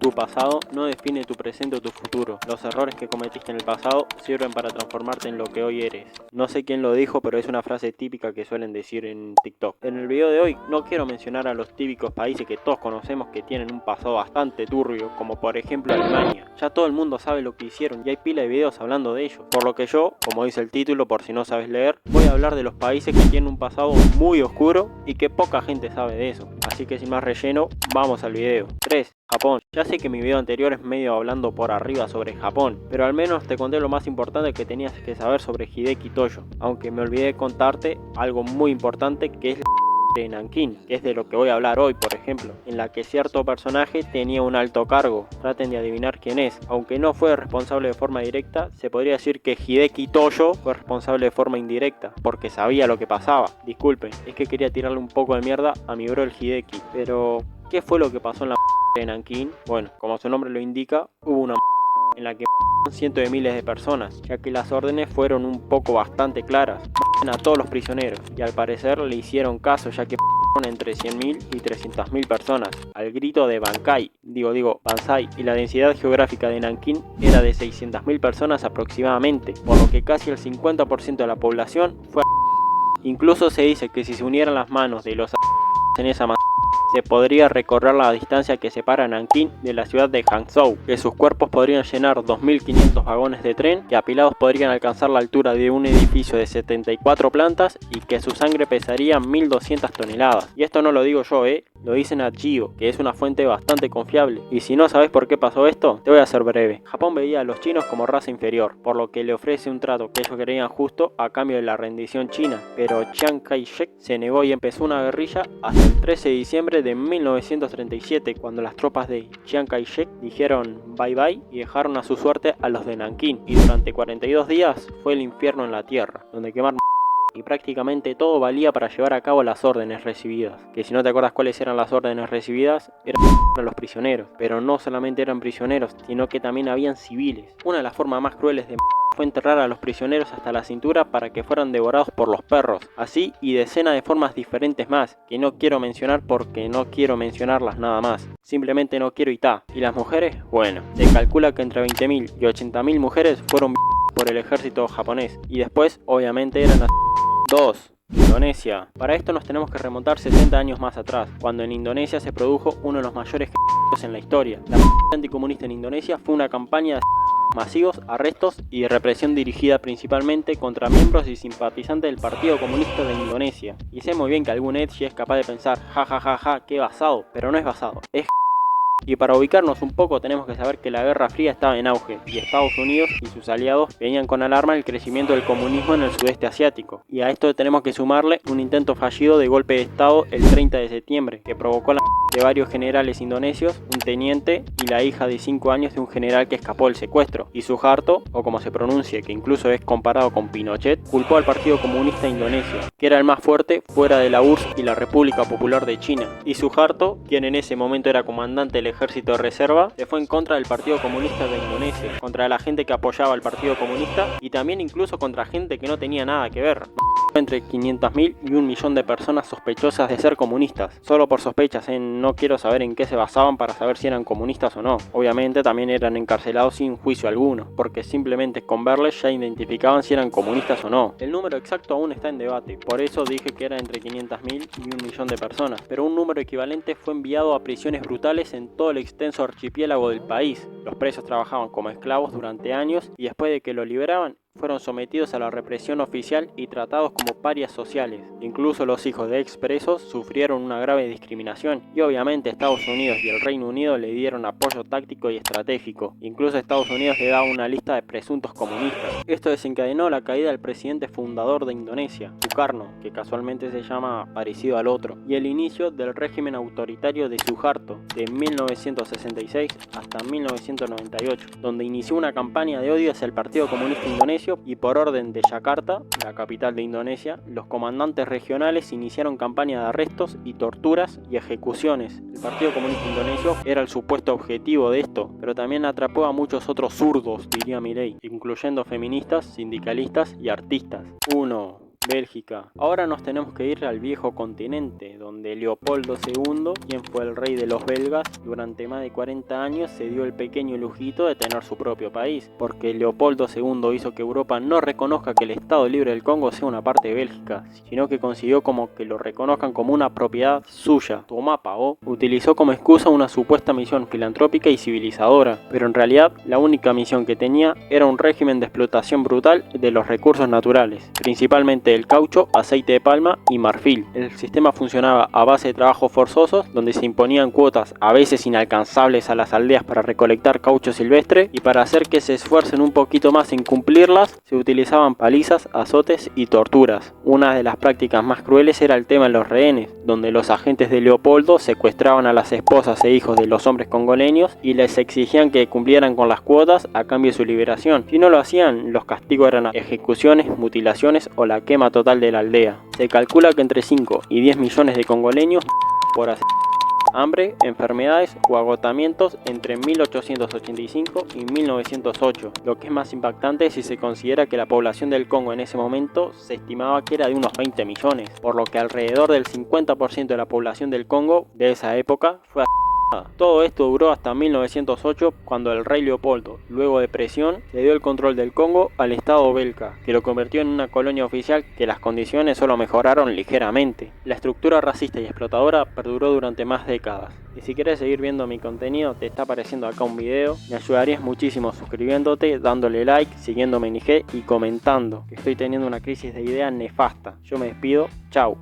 Tu pasado no define tu presente o tu futuro. Los errores que cometiste en el pasado sirven para transformarte en lo que hoy eres. No sé quién lo dijo, pero es una frase típica que suelen decir en TikTok. En el video de hoy no quiero mencionar a los típicos países que todos conocemos que tienen un pasado bastante turbio, como por ejemplo Alemania. Ya todo el mundo sabe lo que hicieron y hay pila de videos hablando de ellos. Por lo que yo, como dice el título, por si no sabes leer, voy a hablar de los países que tienen un pasado muy oscuro y que poca gente sabe de eso. Así que sin más relleno, vamos al video. 3. Japón. Ya sé que mi video anterior es medio hablando por arriba sobre Japón, pero al menos te conté lo más importante que tenías que saber sobre Hideki Toyo, aunque me olvidé contarte algo muy importante que es la de Nankín, que es de lo que voy a hablar hoy, por ejemplo, en la que cierto personaje tenía un alto cargo. Traten de adivinar quién es. Aunque no fue responsable de forma directa, se podría decir que Hideki Toyo fue responsable de forma indirecta, porque sabía lo que pasaba. Disculpen, es que quería tirarle un poco de mierda a mi bro el Hideki, pero ¿qué fue lo que pasó en la de Nankín? Bueno, como su nombre lo indica, hubo una en la que cientos de miles de personas, ya que las órdenes fueron un poco bastante claras. A todos los prisioneros, y al parecer le hicieron caso, ya que entre 100.000 y 300.000 personas, al grito de Banzai, y la densidad geográfica de Nankín era de 600.000 personas aproximadamente, por lo que casi el 50% de la población fue. Incluso se dice que si se unieran las manos de los en esa se podría recorrer la distancia que separa Nankín de la ciudad de Hangzhou, que sus cuerpos podrían llenar 2.500 vagones de tren, que apilados podrían alcanzar la altura de un edificio de 74 plantas y que su sangre pesaría 1.200 toneladas. Y esto no lo digo yo, lo dice Nat Geo, que es una fuente bastante confiable. Y si no sabes por qué pasó esto, te voy a ser breve. Japón veía a los chinos como raza inferior, por lo que le ofrece un trato que ellos creían justo a cambio de la rendición china, pero Chiang Kai-shek se negó y empezó una guerrilla hasta el 13 de diciembre de 1937, cuando las tropas de Chiang Kai-shek dijeron bye bye y dejaron a su suerte a los de Nankín, y durante 42 días fue el infierno en la tierra, donde quemaron y prácticamente todo valía para llevar a cabo las órdenes recibidas. Que si no te acuerdas cuáles eran las órdenes recibidas, eran para los prisioneros, pero no solamente eran prisioneros, sino que también habían civiles. Una de las formas más crueles de fue enterrar a los prisioneros hasta la cintura para que fueran devorados por los perros, así y decenas de formas diferentes más, que no quiero mencionar porque no quiero mencionarlas nada más, simplemente no quiero y ta. ¿Y las mujeres? Bueno, se calcula que entre 20.000 y 80.000 mujeres fueron por el ejército japonés, y después obviamente eran 2. Indonesia. Para esto nos tenemos que remontar 60 años más atrás, cuando en Indonesia se produjo uno de los mayores en la historia. La anticomunista en Indonesia fue una campaña de masivos, arrestos y represión dirigida principalmente contra miembros y simpatizantes del Partido Comunista de Indonesia. Y sé muy bien que algún edgy es capaz de pensar, ja, qué basado, pero no es basado, es. Y para ubicarnos un poco tenemos que saber que la Guerra Fría estaba en auge y Estados Unidos y sus aliados veían con alarma el crecimiento del comunismo en el sudeste asiático. Y a esto tenemos que sumarle un intento fallido de golpe de estado el 30 de septiembre que provocó la de varios generales indonesios, un teniente y la hija de 5 años de un general que escapó del secuestro. Y Suharto, o como se pronuncie, que incluso es comparado con Pinochet, culpó al Partido Comunista Indonesio, que era el más fuerte fuera de la URSS y la República Popular de China. Y Suharto, quien en ese momento era comandante del ejército de reserva, se fue en contra del Partido Comunista de Indonesia, contra la gente que apoyaba al Partido Comunista y también incluso contra gente que no tenía nada que ver. Entre 500.000 y 1.000.000 de personas sospechosas de ser comunistas, solo por sospechas, no quiero saber en qué se basaban para saber si eran comunistas o no. Obviamente también eran encarcelados sin juicio alguno, porque simplemente con verles ya identificaban si eran comunistas o no. El número exacto aún está en debate, por eso dije que era entre 500.000 y 1.000.000 de personas, pero un número equivalente fue enviado a prisiones brutales en todo el extenso archipiélago del país. Los presos trabajaban como esclavos durante años y después de que los liberaban, fueron sometidos a la represión oficial y tratados como parias sociales. Incluso los hijos de expresos sufrieron una grave discriminación y obviamente Estados Unidos y el Reino Unido le dieron apoyo táctico y estratégico. Incluso Estados Unidos le daba una lista de presuntos comunistas. Esto desencadenó la caída del presidente fundador de Indonesia, Sukarno, que casualmente se llama parecido al otro, y el inicio del régimen autoritario de Suharto de 1966 hasta 1998, donde inició una campaña de odio hacia el Partido Comunista Indonesio y por orden de Yakarta, la capital de Indonesia, los comandantes regionales iniciaron campañas de arrestos y torturas y ejecuciones. El Partido Comunista Indonesio era el supuesto objetivo de esto, pero también atrapó a muchos otros zurdos, diría Milei, incluyendo feministas, sindicalistas y artistas. 1. Bélgica. Ahora nos tenemos que ir al viejo continente, donde Leopoldo II, quien fue el rey de los belgas, durante más de 40 años se dio el pequeño lujito de tener su propio país, porque Leopoldo II hizo que Europa no reconozca que el Estado Libre del Congo sea una parte de Bélgica, sino que consiguió como que lo reconozcan como una propiedad suya. Tomá pavo. Utilizó como excusa una supuesta misión filantrópica y civilizadora, pero en realidad la única misión que tenía era un régimen de explotación brutal de los recursos naturales, principalmente el caucho, aceite de palma y marfil. El sistema funcionaba a base de trabajos forzosos, donde se imponían cuotas a veces inalcanzables a las aldeas para recolectar caucho silvestre, y para hacer que se esfuercen un poquito más en cumplirlas, se utilizaban palizas, azotes y torturas. Una de las prácticas más crueles era el tema de los rehenes, donde los agentes de Leopoldo secuestraban a las esposas e hijos de los hombres congoleños y les exigían que cumplieran con las cuotas a cambio de su liberación. Si no lo hacían, los castigos eran ejecuciones, mutilaciones o la quema total de la aldea. Se calcula que entre 5 y 10 millones de congoleños por hambre, enfermedades o agotamientos entre 1885 y 1908, lo que es más impactante si se considera que la población del Congo en ese momento se estimaba que era de unos 20 millones, por lo que alrededor del 50% de la población del Congo de esa época fue asesinada. Todo esto duró hasta 1908, cuando el rey Leopoldo, luego de presión, le dio el control del Congo al Estado belga, que lo convirtió en una colonia oficial, que las condiciones solo mejoraron ligeramente. La estructura racista y explotadora perduró durante más décadas. Y si quieres seguir viendo mi contenido, te está apareciendo acá un video. Me ayudarías muchísimo suscribiéndote, dándole like, siguiéndome en IG y comentando, que estoy teniendo una crisis de ideas nefasta. Yo me despido, chau.